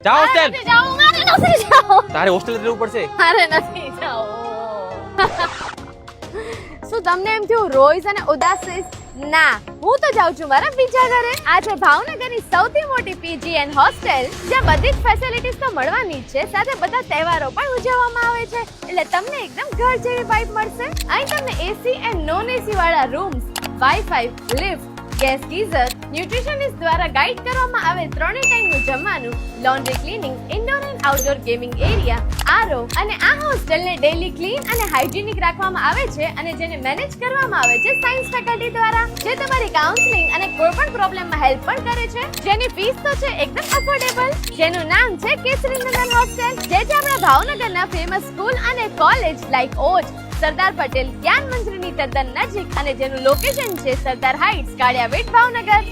જાઓ હોસ્ટેલ. નથી જાઉં, મારે નથી જાઉં. તારે હોસ્ટેલ રહેવું પડશે. મારે નથી જાઉં. શું તમને એમ થયું રોઈઝ અને ઉદાસ રહીશ? ના, હું તો જાઉં છું મારા બીજા ઘરે. આ છે ભાવનગરની સૌથી મોટી પીજી એન્ડ હોસ્ટેલ, જ્યાં બધી જ ફેસિલિટીઝ તો મળવાની જ છે, સાથે બધા તહેવારો પણ ઉજવવામાં આવે છે, એટલે તમને એકદમ ઘર જેવી વાઇબ મળશે. અહીં તમને એસી એન્ડ નોન એસી વાળા rooms, wifi, lift, gas geyser, nutritionist દ્વારા ગાઈડ કરવામાં આવે 3 ટાઈમનું જમવાનું, laundry cleaning, indoor and outdoor gaming area, RO, અને આ હોસ્ટેલને ડેઈલી ક્લીન અને હાઇજેનિક રાખવામાં આવે છે અને જેને મેનેજ કરવામાં આવે છે સાયન્સ ફેકલ્ટી દ્વારા, જે તમારી કાઉન્સેલિંગ અને કોઈ પણ પ્રોબ્લેમમાં હેલ્પ પણ કરે છે, જેની ફીસ તો છે એકદમ અફોર્ડેબલ, જેનું નામ છે કેસરીનંદન હોસ્ટેલ, જે છે આપણા ભાવનગરના ફેમસ સ્કૂલ અને કોલેજ લાઈક ઓજ, સરદાર પટેલ જ્ઞાન મંદિરની તદ્દન નજીક, અને જેનું લોકેશન છે સરદાર હાઇટ્સ, કાળિયાવેટ, ભાવનગર.